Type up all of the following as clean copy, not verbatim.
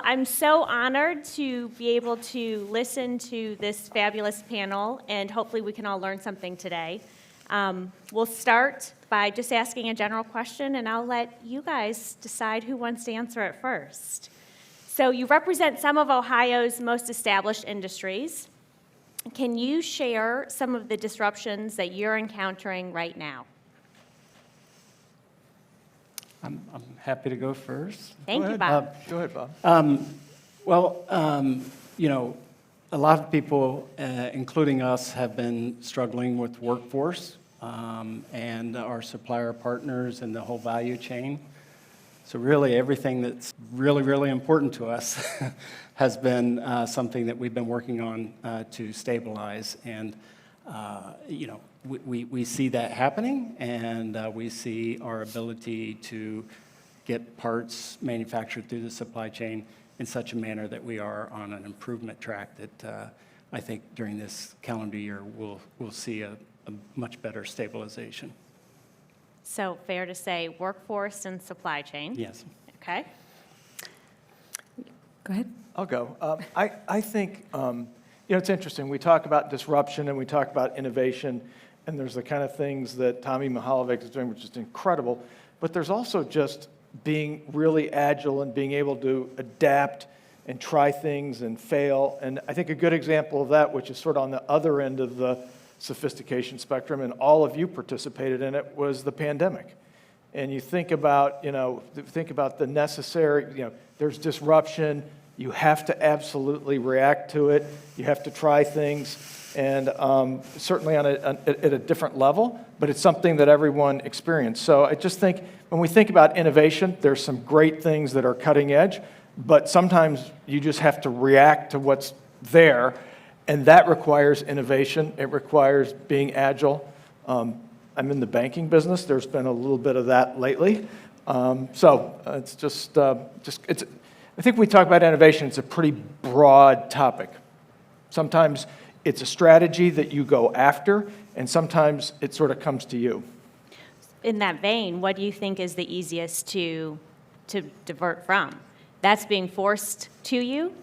I'm so honored to be able to listen to this fabulous panel, and hopefully we can all learn something today. We'll start by just asking a general question, and I'll let you guys decide who wants to answer it first. So you represent some of Ohio's most established industries. Can you share some of the disruptions that you're encountering right now? I'm happy to go first. Thank you, Bob. Go ahead, Bob. You know, a lot of people, including us, have been struggling with workforce and our supplier partners and the whole value chain. So really, everything that's really, really important to us has been something that we've been working on to stabilize. And, you know, we see that happening, and we see our ability to get parts manufactured through the supply chain in such a manner that we are on an improvement track that I think during this calendar year we'll see a much better stabilization. So fair to say workforce and supply chain? Yes. Okay. Go ahead. I'll go. I think, you know, it's interesting. We talk about disruption and we talk about innovation, and there's the kind of things that Tommy Mihalovic is doing, which is incredible. But there's also just being really agile and being able to adapt and try things and fail. And I think a good example of that, which is sort of on the other end of the sophistication spectrum, and all of you participated in it, was the pandemic. And you think about, you know, the necessary, you know, there's disruption. You have to absolutely react to it. You have to try things, and certainly at a different level, but it's something that everyone experienced. So I just think when we think about innovation, there's some great things that are cutting edge, but sometimes you just have to react to what's there, and that requires innovation. It requires being agile. I'm in the banking business. There's been a little bit of that lately. So it's just I think we talk about innovation, it's a pretty broad topic. Sometimes it's a strategy that you go after, and sometimes it sort of comes to you. In that vein, what do you think is the easiest to divert from? That's being forced to you,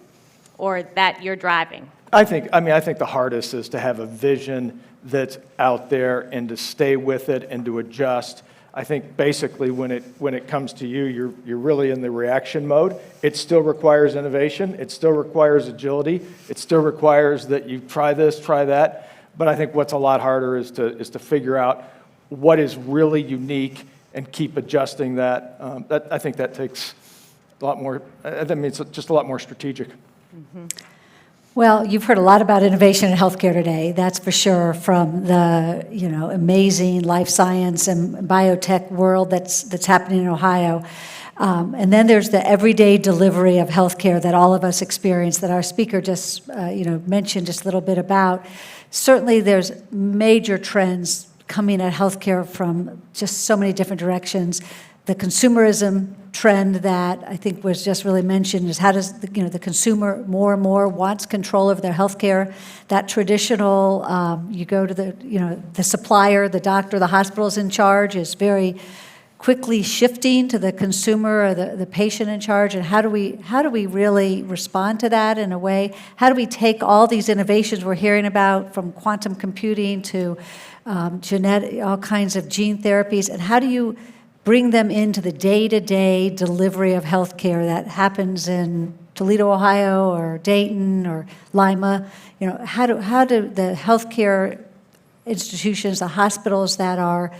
or that you're driving? I think the hardest is to have a vision that's out there and to stay with it and to adjust. I think basically when it comes to you, you're really in the reaction mode. It still requires innovation. It still requires agility. It still requires that you try this, try that. But I think what's a lot harder is to figure out what is really unique and keep adjusting that. I think that takes a lot more. I mean, it's just a lot more strategic. Mm-hmm. Well, you've heard a lot about innovation in healthcare today, that's for sure, from the amazing life science and biotech world that's happening in Ohio. And then there's the everyday delivery of healthcare that all of us experience that our speaker just mentioned just a little bit about. Certainly there's major trends coming at healthcare from just so many different directions. The consumerism trend that I think was just really mentioned is how does the consumer more and more wants control over their healthcare. That traditional, you go to the supplier, the doctor, the hospital's in charge is very quickly shifting to the consumer or the patient in charge. And how do we really respond to that in a way? How do we take all these innovations we're hearing about, from quantum computing to genetic, all kinds of gene therapies, and how do you bring them into the day-to-day delivery of healthcare that happens in Toledo, Ohio, or Dayton, or Lima? How do the healthcare institutions, the hospitals that are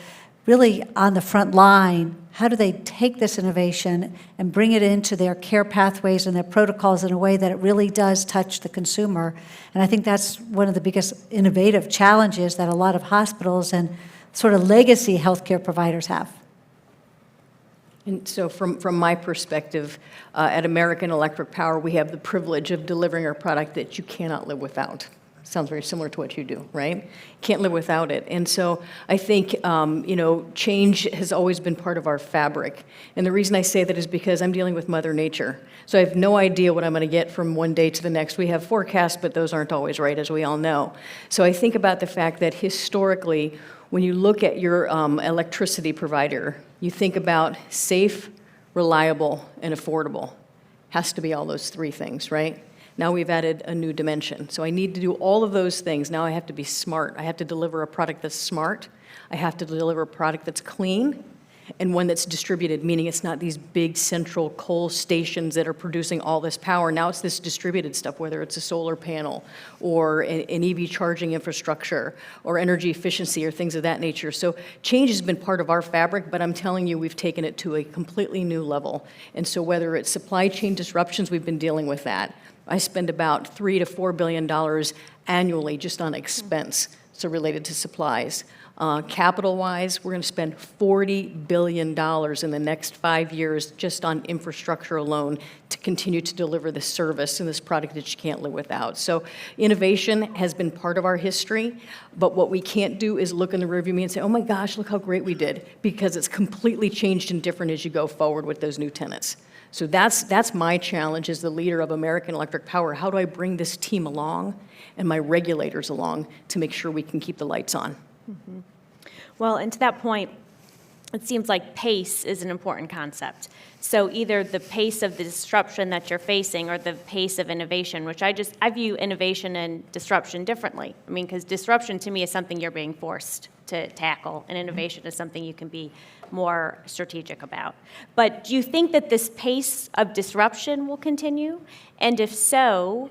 really on the front line, how do they take this innovation and bring it into their care pathways and their protocols in a way that it really does touch the consumer? And I think that's one of the biggest innovative challenges that a lot of hospitals and sort of legacy healthcare providers have. And so from my perspective, at American Electric Power, we have the privilege of delivering a product that you cannot live without. Sounds very similar to what you do, right? Can't live without it. And so I think, change has always been part of our fabric. And the reason I say that is because I'm dealing with Mother Nature. So I have no idea what I'm going to get from one day to the next. We have forecasts, but those aren't always right, as we all know. So I think about the fact that historically, when you look at your electricity provider, you think about safe, reliable, and affordable. has to be all those three things, right? Now we've added a new dimension. So I need to do all of those things. Now I have to be smart. I have to deliver a product that's smart. I have to deliver a product that's clean and one that's distributed, meaning it's not these big central coal stations that are producing all this power. Now it's this distributed stuff, whether it's a solar panel or an EV charging infrastructure or energy efficiency or things of that nature. So change has been part of our fabric, but I'm telling you, we've taken it to a completely new level. And so whether it's supply chain disruptions, we've been dealing with that. I spend about $3 to $4 billion annually just on expense, so related to supplies. Capital-wise, we're going to spend $40 billion in the next 5 years just on infrastructure alone to continue to deliver this service and this product that you can't live without. So innovation has been part of our history, but what we can't do is look in the rearview mirror and say, oh my gosh, look how great we did, because it's completely changed and different as you go forward with those new tenets. So that's my challenge as the leader of American Electric Power. How do I bring this team along and my regulators along to make sure we can keep the lights on? Mm-hmm. Well, and to that point, it seems like pace is an important concept. So either the pace of the disruption that you're facing or the pace of innovation, which I view innovation and disruption differently. I mean, because disruption to me is something you're being forced to tackle, and innovation is something you can be more strategic about. But do you think that this pace of disruption will continue? And if so,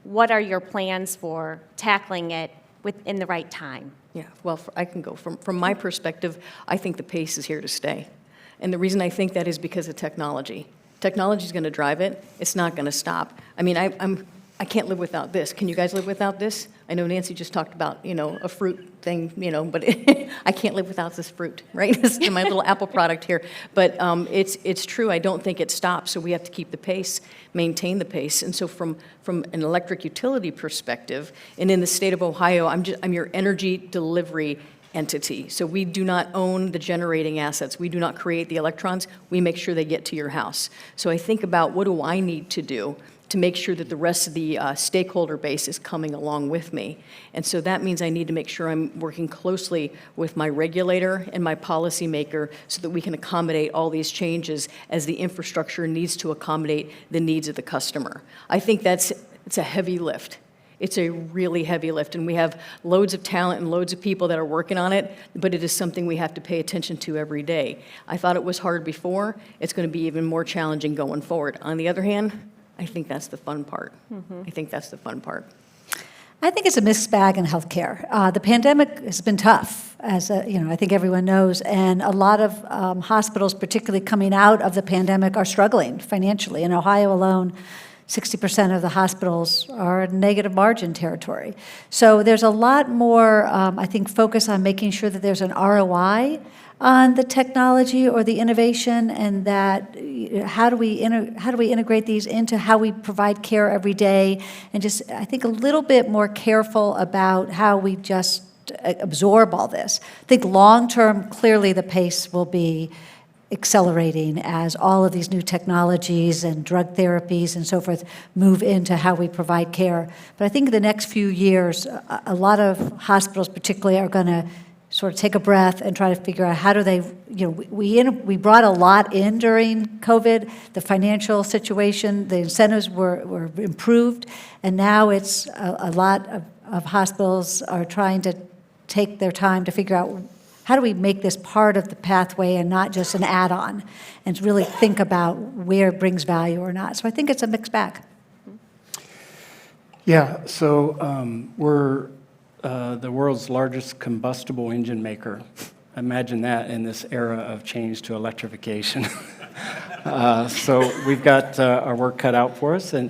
what are your plans for tackling it within the right time? Yeah, well, I can go. From my perspective, I think the pace is here to stay. And the reason I think that is because of technology. Technology is going to drive it. It's not going to stop. I mean, I can't live without this. Can you guys live without this? I know Nancy just talked about, a fruit thing, but I can't live without this fruit, right? This is my little Apple product here. But it's true. I don't think it stops. So we have to keep the pace, maintain the pace. And so from an electric utility perspective, and in the state of Ohio, I'm your energy delivery entity. So we do not own the generating assets. We do not create the electrons. We make sure they get to your house. So I think about, what do I need to do to make sure that the rest of the stakeholder base is coming along with me? And so that means I need to make sure I'm working closely with my regulator and my policymaker so that we can accommodate all these changes as the infrastructure needs to accommodate the needs of the customer. I think it's a heavy lift. It's a really heavy lift, and we have loads of talent and loads of people that are working on it, but it is something we have to pay attention to every day. I thought it was hard before. It's going to be even more challenging going forward. On the other hand, I think that's the fun part. I think that's the fun part. I think it's a mixed bag in healthcare. The pandemic has been tough, as I think everyone knows, and a lot of hospitals, particularly coming out of the pandemic, are struggling financially. In Ohio alone, 60% of the hospitals are in negative margin territory. So there's a lot more, I think, focus on making sure that there's an ROI on the technology or the innovation, and that how do we integrate these into how we provide care every day, and just, I think, a little bit more careful about how we just absorb all this. I think long-term, clearly the pace will be accelerating as all of these new technologies and drug therapies and so forth move into how we provide care. But I think in the next few years, a lot of hospitals particularly are going to sort of take a breath and try to figure out how do they, we brought a lot in during COVID, the financial situation, the incentives were improved, and now it's a lot of hospitals are trying to take their time to figure out, how do we make this part of the pathway and not just an add-on, and really think about where it brings value or not. So I think it's a mixed bag. Yeah, so we're the world's largest combustible engine maker. Imagine that in this era of change to electrification. So we've got our work cut out for us, and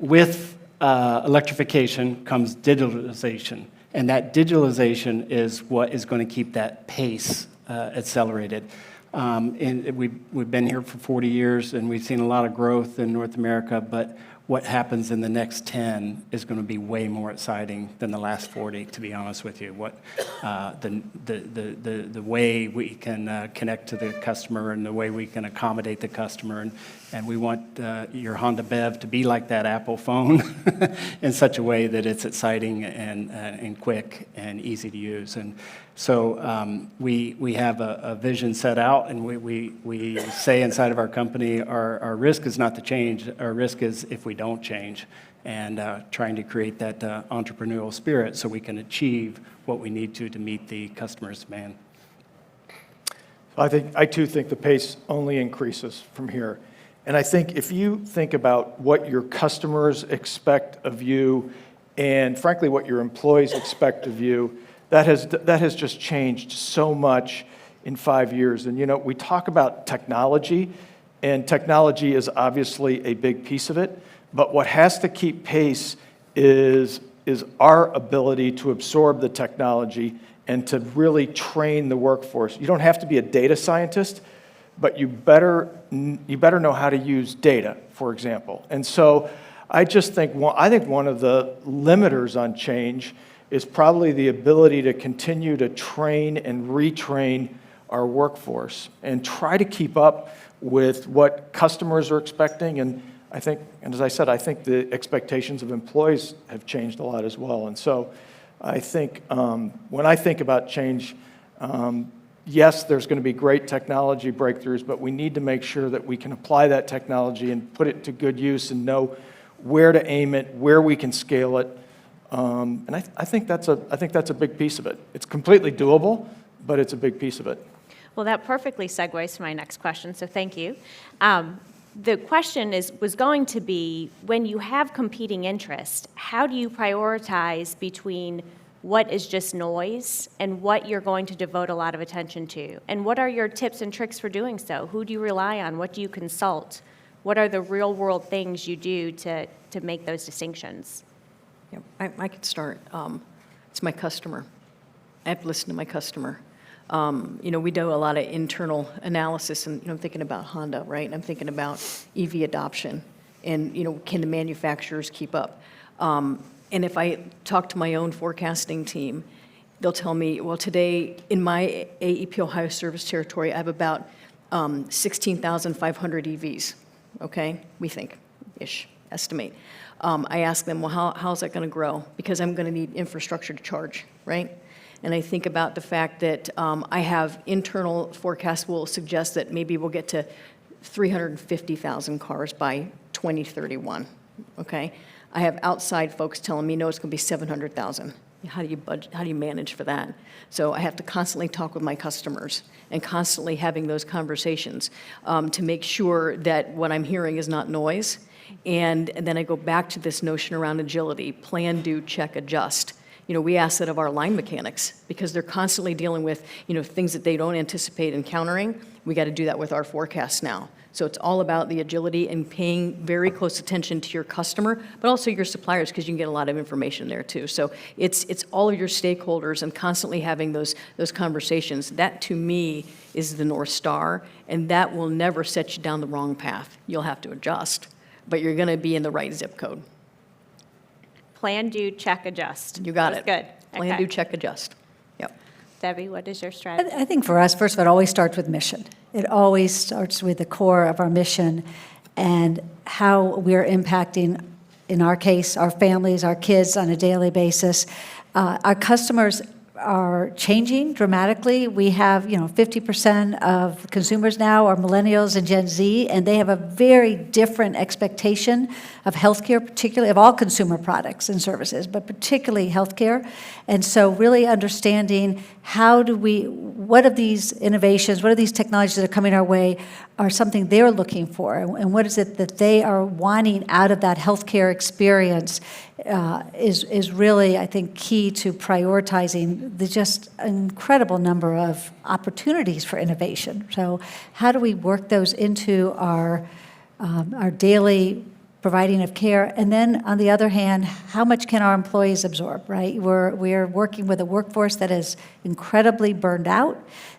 with electrification comes digitalization. And that digitalization is what is going to keep that pace accelerated. And we've been here for 40 years, and we've seen a lot of growth in North America, but what happens in the next 10 is going to be way more exciting than the last 40, to be honest with you. What the way we can connect to the customer and the way we can accommodate the customer And we want your Honda BEV to be like that Apple phone in such a way that it's exciting and quick and easy to use. And so we have a vision set out, and we say inside of our company, our risk is not to change. Our risk is if we don't change, and trying to create that entrepreneurial spirit so we can achieve what we need to meet the customer's demand. I too think the pace only increases from here. And I think if you think about what your customers expect of you and frankly what your employees expect of you, that has just changed so much in 5 years. And we talk about technology, and technology is obviously a big piece of it, but what has to keep pace is our ability to absorb the technology and to really train the workforce. You don't have to be a data scientist, but you better know how to use data, for example. And so I think one of the limiters on change is probably the ability to continue to train and retrain our workforce and try to keep up with what customers are expecting. And as I said, I think the expectations of employees have changed a lot as well. And so I think when I think about change, yes, there's going to be great technology breakthroughs, but we need to make sure that we can apply that technology and put it to good use and know where to aim it, where we can scale it. And I think that's a big piece of it. It's completely doable, but it's a big piece of it. Well, that perfectly segues to my next question, so thank you. The question was going to be, when you have competing interests, how do you prioritize between what is just noise and what you're going to devote a lot of attention to? And what are your tips and tricks for doing so? Who do you rely on? What do you consult? What are the real-world things you do to make those distinctions? Yeah, I could start. It's my customer. I have to listen to my customer. We do a lot of internal analysis, and I'm thinking about Honda, right? I'm thinking about EV adoption, and can the manufacturers keep up? And if I talk to my own forecasting team, they'll tell me, well, today in my AEP Ohio service territory, I have about 16,500 EVs. Okay, we think, estimate. I ask them, well, how's that going to grow? Because I'm going to need infrastructure to charge, right? And I think about the fact that I have internal forecasts will suggest that maybe we'll get to 350,000 cars by 2031, okay? I have outside folks telling me, no, it's going to be 700,000. How do you budget? How do you manage for that? So I have to constantly talk with my customers and constantly having those conversations to make sure that what I'm hearing is not noise. And then I go back to this notion around agility: plan, do, check, adjust. We ask that of our line mechanics because they're constantly dealing with, things that they don't anticipate encountering. We got to do that with our forecasts now. So it's all about the agility and paying very close attention to your customer, but also your suppliers, because you can get a lot of information there too. So it's all of your stakeholders and constantly having those conversations. That to me is the North Star, and that will never set you down the wrong path. You'll have to adjust, but you're going to be in the right zip code. Plan, do, check, adjust. You got it. That's good. Plan, Okay. do, check, adjust. Yep. Debbie, what is your strategy? I think for us, first of all, it always starts with mission. It always starts with the core of our mission and how we're impacting, in our case, our families, our kids on a daily basis. Our customers are changing dramatically. We have, 50% of consumers now are millennials and Gen Z, and they have a very different expectation of healthcare, particularly of all consumer products and services, but particularly healthcare. And so really understanding what of these innovations, what are these technologies that are coming our way are something they're looking for, and what is it that they are wanting out of that healthcare experience is really, I think, key to prioritizing the just incredible number of opportunities for innovation. So how do we work those into our daily providing of care? And then on the other hand, how much can our employees absorb, right? We're working with a workforce that is incredibly burned out,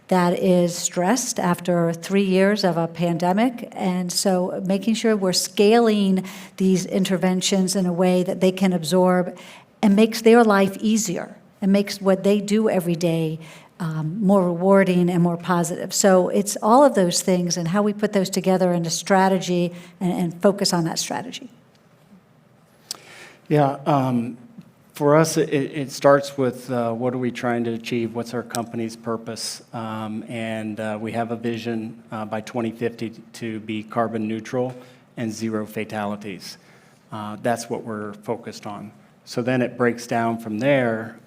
that is stressed after 3 years of a pandemic. And so making sure we're scaling these interventions in a way that they can absorb and makes their life easier and makes what they do every day more rewarding and more positive. So it's all of those things and how we put those together into strategy and focus on that strategy. Yeah, for us, it starts with what are we trying to achieve? What's our company's purpose? And we have a vision by 2050 to be carbon neutral and zero fatalities. That's what we're focused on. So then it breaks down from there,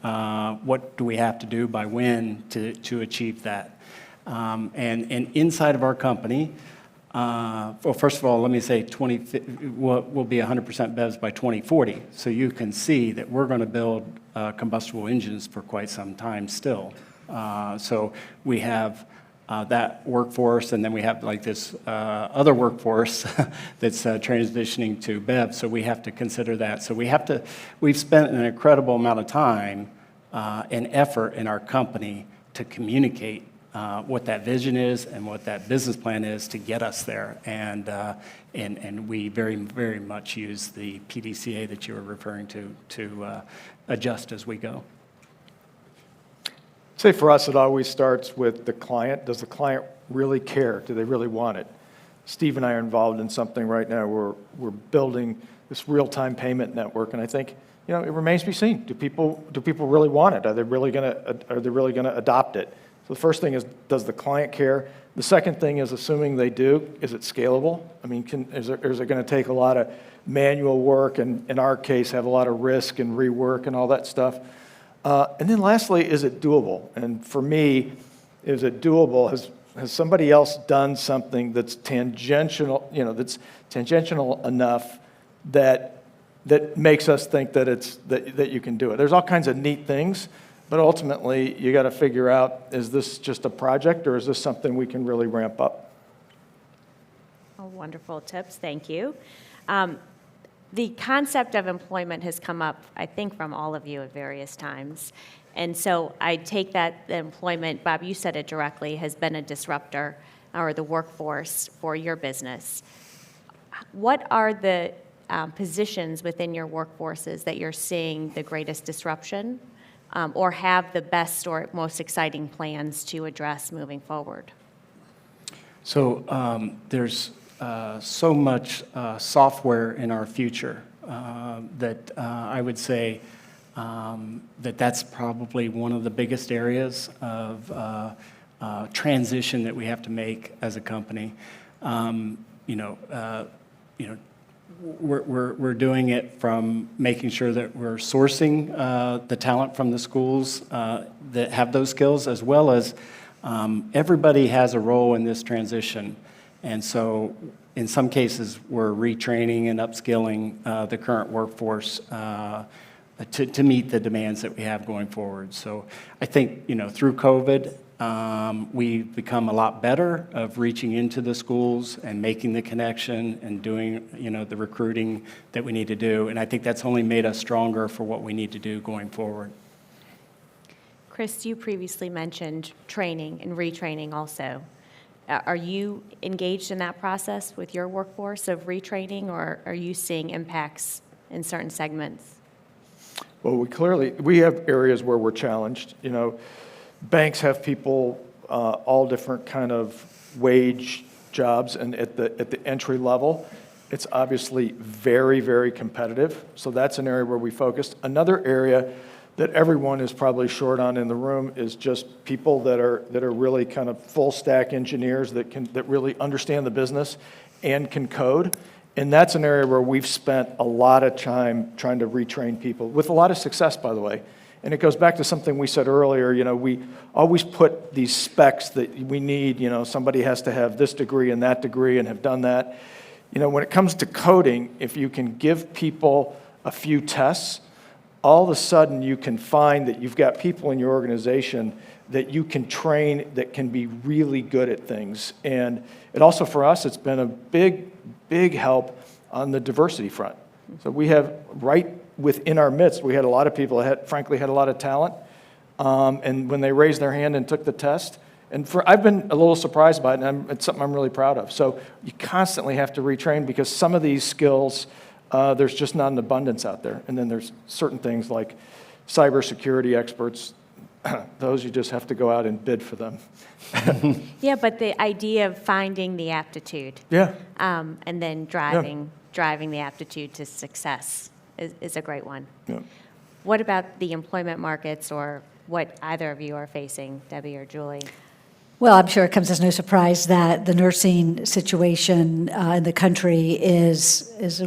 what do we have to do by when to achieve that? And inside of our company, well, first of all, let me say we'll be 100% BEVs by 2040. So you can see that we're going to build combustible engines for quite some time still. So we have that workforce, and then we have like this other workforce that's transitioning to BEV. So we have to consider that. So we've spent an incredible amount of time and effort in our company to communicate what that vision is and what that business plan is to get us there. And we very, very much use the PDCA that you were referring to adjust as we go. Say for us, it always starts with the client. Does the client really care? Do they really want it? Steve and I are involved in something right now where we're building this real-time payment network, and I think, it remains to be seen. Do people really want it? Are they really going to adopt it? So the first thing is, does the client care? The second thing is, assuming they do, is it scalable? I mean, is it going to take a lot of manual work, and in our case, have a lot of risk and rework and all that stuff? And then lastly, is it doable? And for me, is it doable? Has somebody else done something that's tangential, that's tangential enough that makes us think that you can do it? There's all kinds of neat things, but ultimately, you got to figure out, is this just a project, or is this something we can really ramp up? Oh, wonderful tips, thank you. The concept of employment has come up, I think, from all of you at various times. And so I take that the employment, Bob, you said it directly, has been a disruptor, or the workforce for your business. What are the positions within your workforces that you're seeing the greatest disruption, or have the best or most exciting plans to address moving forward? So there's so much software in our future that I would say that's probably one of the biggest areas of transition that we have to make as a company. We're doing it from making sure that we're sourcing the talent from the schools that have those skills, as well as everybody has a role in this transition. And so in some cases, we're retraining and upskilling the current workforce to meet the demands that we have going forward. So I think, through COVID, we've become a lot better of reaching into the schools and making the connection and doing, the recruiting that we need to do. And I think that's only made us stronger for what we need to do going forward. Chris, you previously mentioned training and retraining also. Are you engaged in that process with your workforce of retraining, or are you seeing impacts in certain segments? Well, we have areas where we're challenged. Banks have people all different kind of wage jobs, and at the entry level, it's obviously very, very competitive. So that's an area where we focused. Another area that everyone is probably short on in the room is just people that are really kind of full stack engineers that really understand the business and can code. And that's an area where we've spent a lot of time trying to retrain people, with a lot of success, by the way. And it goes back to something we said earlier. We always put these specs that we need. Somebody has to have this degree and that degree and have done that. When it comes to coding, if you can give people a few tests, all of a sudden you can find that you've got people in your organization that you can train that can be really good at things. And it also, for us, it's been a big, big help on the diversity front. So we have, right within our midst, we had a lot of people that frankly had a lot of talent. And when they raised their hand and took the test, I've been a little surprised by it, and it's something I'm really proud of. So you constantly have to retrain, because some of these skills, there's just not an abundance out there. And then there's certain things like cybersecurity experts, those you just have to go out and bid for them. Yeah, but the idea of finding the aptitude Yeah. and then driving the aptitude to success is a great one. Yeah. What about the employment markets or what either of you are facing, Debbie or Julie? Well, I'm sure it comes as no surprise that the nursing situation in the country is is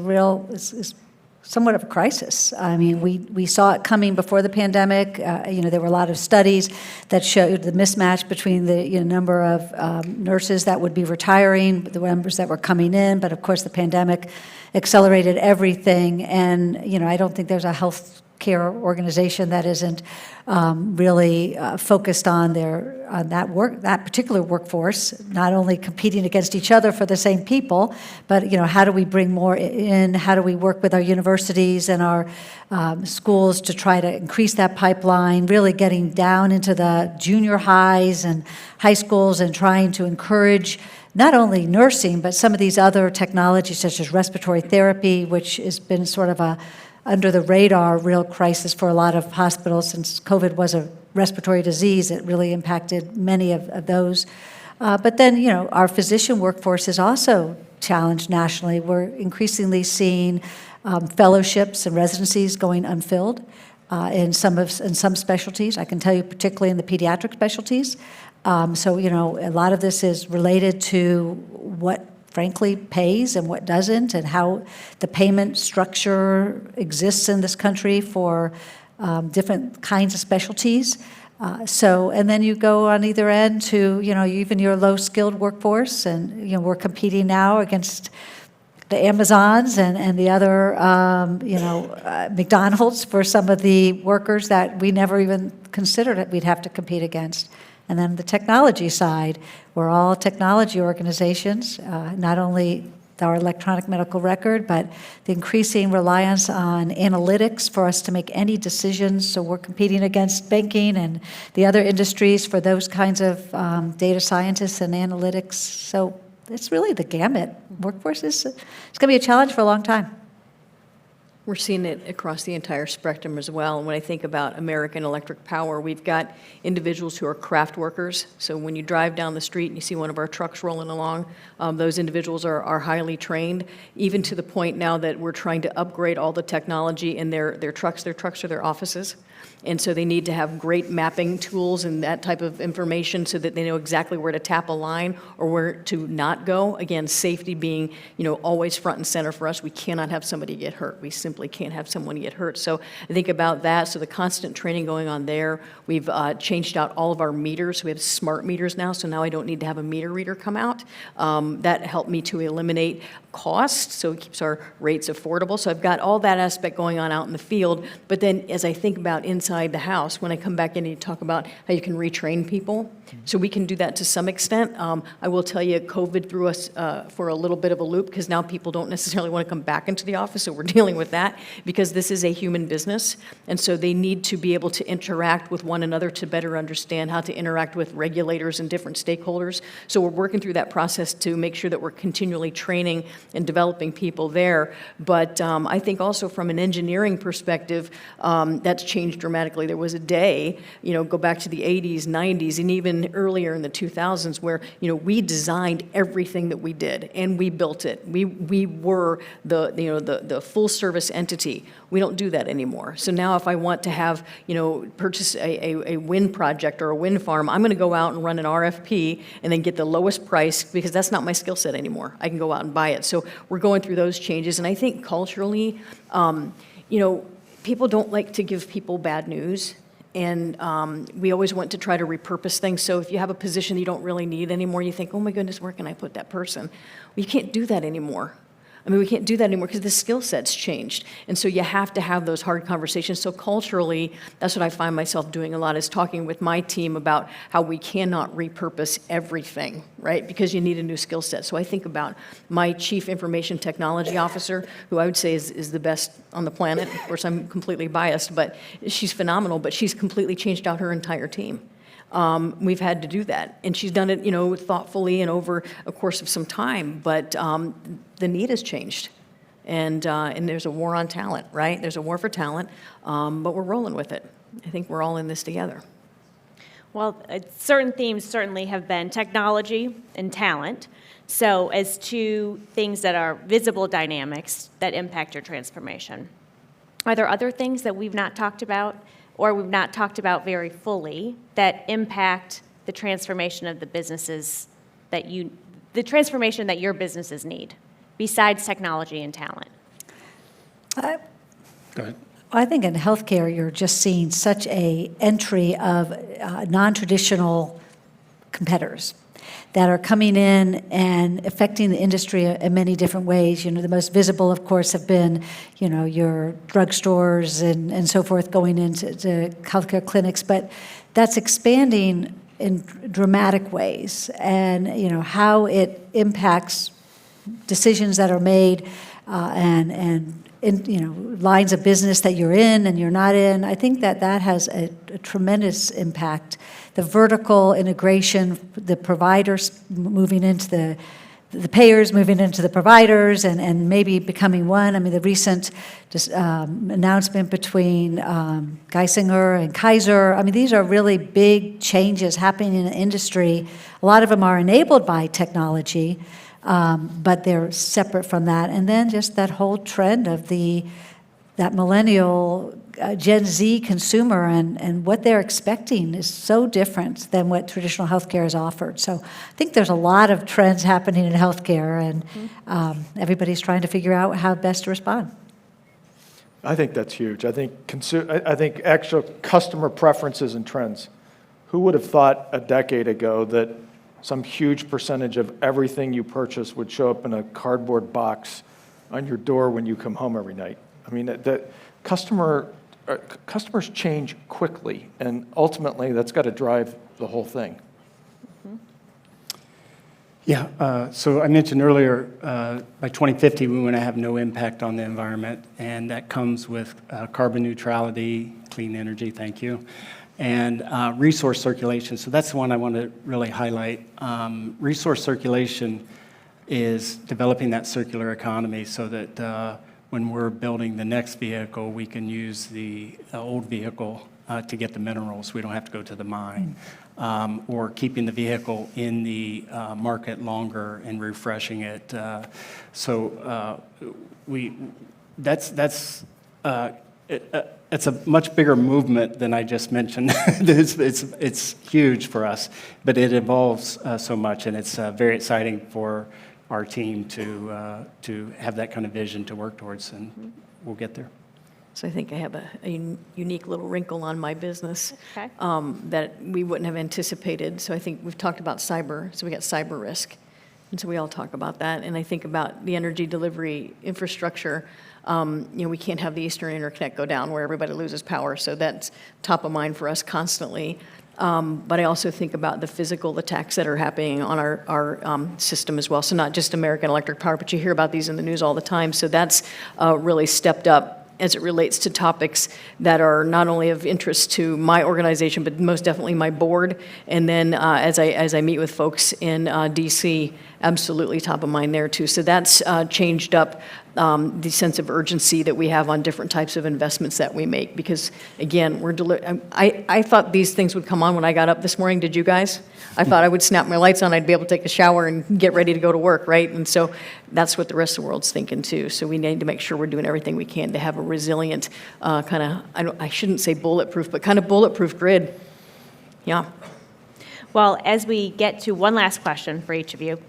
somewhat of a crisis. I mean, we saw it coming before the pandemic. There were a lot of studies that showed the mismatch between the number of nurses that would be retiring, the numbers that were coming in. But of course, the pandemic accelerated everything. And I don't think there's a health care organization that isn't really focused on that particular workforce, not only competing against each other for the same people, but how do we bring more in? How do we work with our universities and our schools to try to increase that pipeline? Really getting down into the junior highs and high schools and trying to encourage not only nursing, but some of these other technologies such as respiratory therapy, which has been sort of a under the radar real crisis for a lot of hospitals since COVID was a respiratory disease. It really impacted many of those. But then, our physician workforce is also challenged nationally. We're increasingly seeing fellowships and residencies going unfilled in some specialties. I can tell you particularly in the pediatric specialties. So, a lot of this is related to what frankly pays and what doesn't, and how the payment structure exists in this country for different kinds of specialties. And then you go on either end to, even your low-skilled workforce, and, we're competing now against the Amazons and the other, McDonald's for some of the workers that we never even considered that we'd have to compete against. And then the technology side, we're all technology organizations, not only our electronic medical record, but the increasing reliance on analytics for us to make any decisions. So we're competing against banking and the other industries for those kinds of data scientists and analytics. So it's really the gamut. Workforce it's going to be a challenge for a long time. We're seeing it across the entire spectrum as well. And when I think about American Electric Power, we've got individuals who are craft workers. So when you drive down the street and you see one of our trucks rolling along, those individuals are highly trained, even to the point now that we're trying to upgrade all the technology in their trucks. Their trucks are their offices. And so they need to have great mapping tools and that type of information so that they know exactly where to tap a line or where to not go. Again, safety being, always front and center for us. We cannot have somebody get hurt. We simply can't have someone get hurt. So I think about that. So the constant training going on there. We've changed out all of our meters. We have smart meters now, so now I don't need to have a meter reader come out. That helped me to eliminate cost, so it keeps our rates affordable. So I've got all that aspect going on out in the field. But then as I think about inside the house, when I come back in and you talk about how you can retrain people, so we can do that to some extent. I will tell you, COVID threw us for a little bit of a loop because now people don't necessarily want to come back into the office, so we're dealing with that because this is a human business. And so they need to be able to interact with one another to better understand how to interact with regulators and different stakeholders. So we're working through that process to make sure that we're continually training and developing people there. But I think also from an engineering perspective, that's changed dramatically. There was a day, go back to the 80s, 90s, and even earlier in the 2000s where, we designed everything that we did and we built it. We were the full service entity. We don't do that anymore. So now if I want to have, purchase a wind project or a wind farm, I'm going to go out and run an RFP and then get the lowest price because that's not my skill set anymore. I can go out and buy it. So we're going through those changes. And I think culturally, people don't like to give people bad news. And we always want to try to repurpose things. So if you have a position you don't really need anymore, you think, oh my goodness, where can I put that person? Well, you can't do that anymore. We can't do that anymore because the skill set's changed. And so you have to have those hard conversations. So culturally, that's what I find myself doing a lot, is talking with my team about how we cannot repurpose everything, right? Because you need a new skill set. So I think about my chief information technology officer, who I would say is the best on the planet. Of course, I'm completely biased, but she's phenomenal, but she's completely changed out her entire team. We've had to do that. And she's done it, thoughtfully and over a course of some time. But the need has changed. And there's a war on talent, right? There's a war for talent, but we're rolling with it. I think we're all in this together. Well, certain themes certainly have been technology and talent. So as two things that are visible dynamics that impact your transformation. Are there other things that we've not talked about or we've not talked about very fully that impact the transformation of the businesses the transformation that your businesses need besides technology and talent? Go ahead. I think in healthcare, you're just seeing such a entry of non-traditional competitors that are coming in and affecting the industry in many different ways. You know, the most visible, of course, have been, you know, your drugstores and so forth going into healthcare clinics, but that's expanding in dramatic ways. And, you know, how it impacts decisions that are made you know, lines of business that you're in and you're not in. I think that has a tremendous impact. The vertical integration, the providers moving into the payers moving into the providers and maybe becoming one. I mean, the recent announcement between Geisinger and Kaiser, I mean, these are really big changes happening in the industry. A lot of them are enabled by technology, but they're separate from that. And then just that whole trend of that millennial Gen Z consumer and what they're expecting is so different than what traditional healthcare has offered. So I think there's a lot of trends happening in healthcare, and everybody's trying to figure out how best to respond. I think that's huge. I think actual customer preferences and trends. Who would have thought a decade ago that some huge percentage of everything you purchase would show up in a cardboard box on your door when you come home every night? I mean, the customers change quickly, and ultimately that's got to drive the whole thing. Yeah, so I mentioned earlier, by 2050, we want to have no impact on the environment, and that comes with carbon neutrality, clean energy, thank you, and resource circulation. So that's the one I want to really highlight. Resource circulation is developing that circular economy so that when we're building the next vehicle, we can use the old vehicle to get the minerals. We don't have to go to the mine. Or keeping the vehicle in the market longer and refreshing it. It's a much bigger movement than I just mentioned. It's huge for us, but it involves so much, and it's very exciting for our team to have that kind of vision to work towards, and we'll get there. So I think I have a unique little wrinkle on my business Okay. that we wouldn't have anticipated. So I think we've talked about cyber, so we got cyber risk. And so we all talk about that. And I think about the energy delivery infrastructure. We can't have the Eastern Interconnect go down where everybody loses power. So that's top of mind for us constantly. But I also think about the physical attacks that are happening on our system as well. So not just American Electric Power, but you hear about these in the news all the time. So that's really stepped up as it relates to topics that are not only of interest to my organization, but most definitely my board. And then as I meet with folks in DC, absolutely top of mind there too. So that's changed up the sense of urgency that we have on different types of investments that we make. Because again, I thought these things would come on when I got up this morning. Did you guys? I thought I would snap my lights on, I'd be able to take a shower and get ready to go to work, right? And so that's what the rest of the world's thinking too. So we need to make sure we're doing everything we can to have a resilient I shouldn't say bulletproof, but kind of bulletproof grid. Yeah. Well, as we get to one last question for each of you,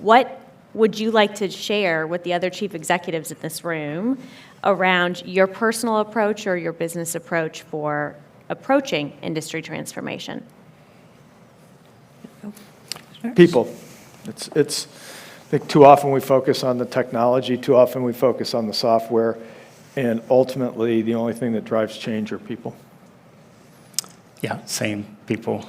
what would you like to share with the other chief executives in this room around your personal approach or your business approach for approaching industry transformation? People. I think too often we focus on the technology, too often we focus on the software, and ultimately the only thing that drives change are people. Yeah, same people.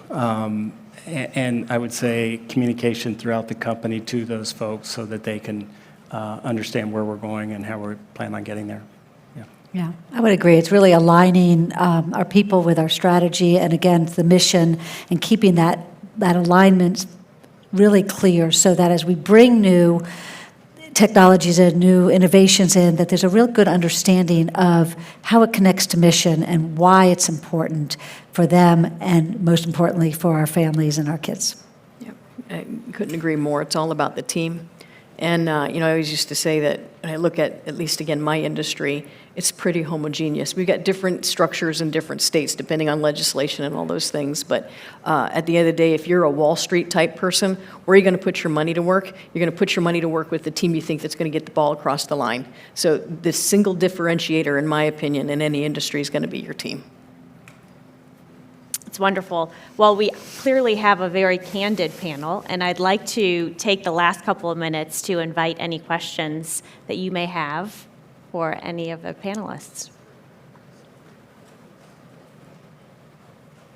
And I would say communication throughout the company to those folks so that they can understand where we're going and how we're planning on getting there. Yeah, I would agree. It's really aligning our people with our strategy and, again, the mission, and keeping that alignment really clear so that as we bring new technologies and new innovations in, that there's a real good understanding of how it connects to mission and why it's important for them and, most importantly, for our families and our kids. Yep, I couldn't agree more. It's all about the team. And, you know, I always used to say that when I look at least, again, my industry, it's pretty homogeneous. We've got different structures in different states, depending on legislation and all those things. But at the end of the day, if you're a Wall Street type person, where are you going to put your money to work? You're going to put your money to work with the team you think that's going to get the ball across the line. So the single differentiator, in my opinion, in any industry is going to be your team. It's wonderful. Well, we clearly have a very candid panel, and I'd like to take the last couple of minutes to invite any questions that you may have for any of the panelists.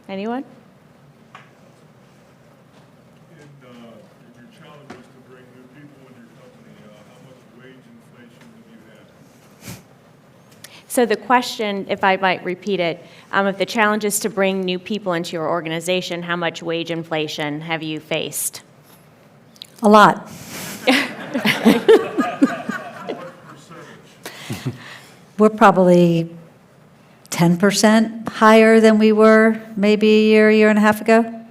Anyone? In your challenges to bring new people in your company, how much wage inflation have you had? So the question, if I might repeat it, if the challenge is to bring new people into your organization, how much wage inflation have you faced? A lot. We're probably 10% higher than we were maybe a year and a half ago.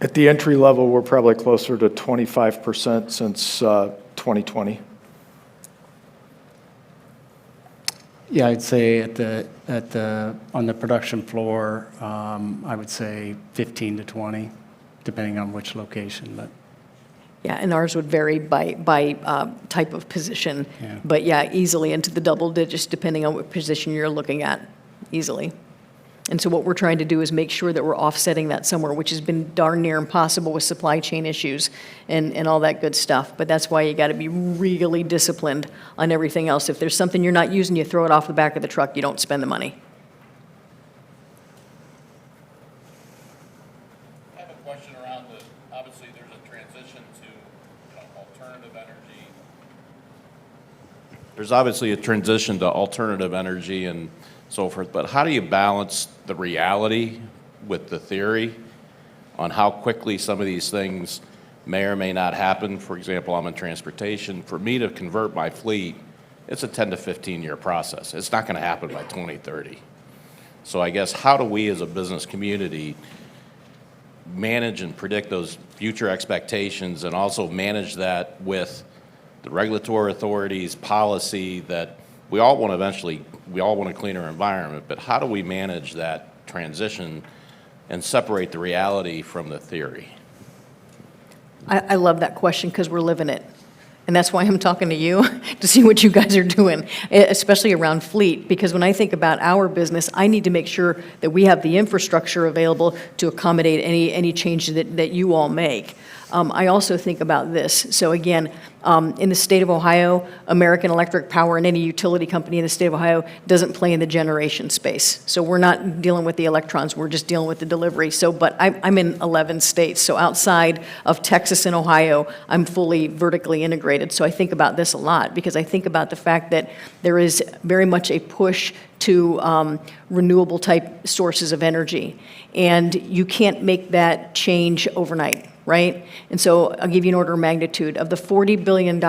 At the entry level, we're probably closer to 25% since 2020. Yeah, I'd say on the production floor, I would say 15 to 20, depending on which location, but. Yeah, and ours would vary by type of position. Yeah. But yeah, easily into the double digits, depending on what position you're looking at, easily. And so what we're trying to do is make sure that we're offsetting that somewhere, which has been darn near impossible with supply chain issues and all that good stuff. But that's why you got to be really disciplined on everything else. If there's something you're not using, you throw it off the back of the truck. You don't spend the money. I have a question around obviously there's a transition to alternative energy. There's obviously a transition to alternative energy and so forth, but how do you balance the reality with the theory on how quickly some of these things may or may not happen? For example, I'm in transportation. For me to convert my fleet, it's a 10 to 15 year process. It's not going to happen by 2030. So I guess how do we as a business community manage and predict those future expectations and also manage that with the regulatory authorities, policy that we all want a cleaner environment, but how do we manage that transition and separate the reality from the theory? I love that question because we're living it. And that's why I'm talking to you, to see what you guys are doing, especially around fleet. Because when I think about our business, I need to make sure that we have the infrastructure available to accommodate any changes that you all make. I also think about this. So again, in the state of Ohio, American Electric Power and any utility company in the state of Ohio doesn't play in the generation space. So we're not dealing with the electrons, we're just dealing with the delivery. But I'm in 11 states. So outside of Texas and Ohio, I'm fully vertically integrated. So I think about this a lot because I think about the fact that there is very much a push to renewable type sources of energy. And you can't make that change overnight. Right? And so I'll give you an order of magnitude. Of the $40 billion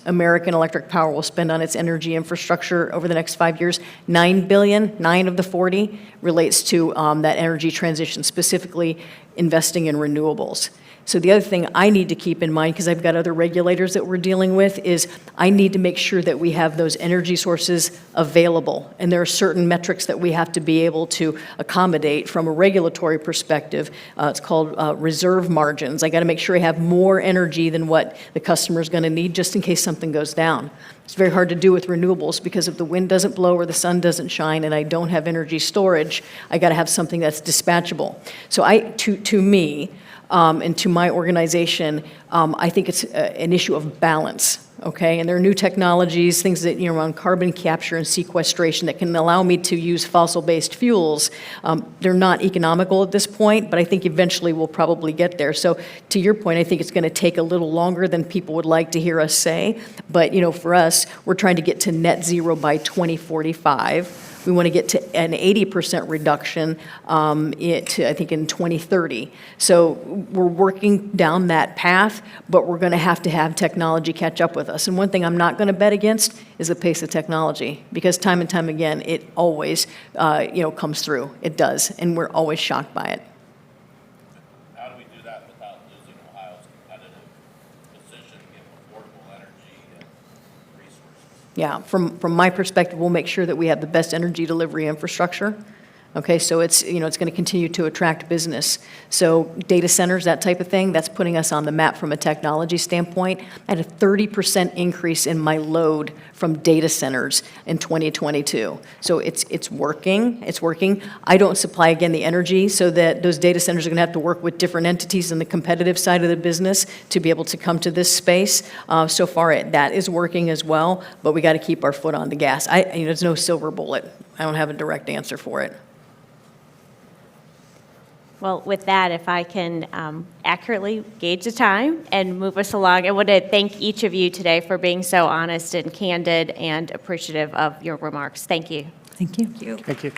American Electric Power will spend on its energy infrastructure over the next 5 years, $9 billion, 9 of the 40, relates to that energy transition, specifically investing in renewables. So the other thing I need to keep in mind, because I've got other regulators that we're dealing with, is I need to make sure that we have those energy sources available. And there are certain metrics that we have to be able to accommodate from a regulatory perspective. It's called reserve margins. I got to make sure I have more energy than what the customer is going to need just in case something goes down. It's very hard to do with renewables because if the wind doesn't blow or the sun doesn't shine and I don't have energy storage, I got to have something that's dispatchable. So to me, and to my organization, I think it's an issue of balance, okay? And there are new technologies, things that, around carbon capture and sequestration that can allow me to use fossil-based fuels. They're not economical at this point, but I think eventually we'll probably get there. So to your point, I think it's going to take a little longer than people would like to hear us say. But, for us, we're trying to get to net zero by 2045. We want to get to an 80% reduction I think, in 2030. So we're working down that path, but we're going to have technology catch up with us. And one thing I'm not going to bet against is the pace of technology, because time and time again, it always, comes through. It does, and we're always shocked by it. How do we do that without losing Ohio's competitive position in affordable energy and resources? Yeah, from my perspective, we'll make sure that we have the best energy delivery infrastructure. Okay, so it's going to continue to attract business. So data centers, that type of thing, that's putting us on the map from a technology standpoint. I had a 30% increase in my load from data centers in 2022. So it's working. It's working. I don't supply, again, the energy, so that those data centers are going to have to work with different entities on the competitive side of the business to be able to come to this space. So far, that is working as well, but we got to keep our foot on the gas. There's no silver bullet. I don't have a direct answer for it. Well, with that, if I can accurately gauge the time and move us along, I want to thank each of you today for being so honest and candid and appreciative of your remarks. Thank you. Thank you. Thank you.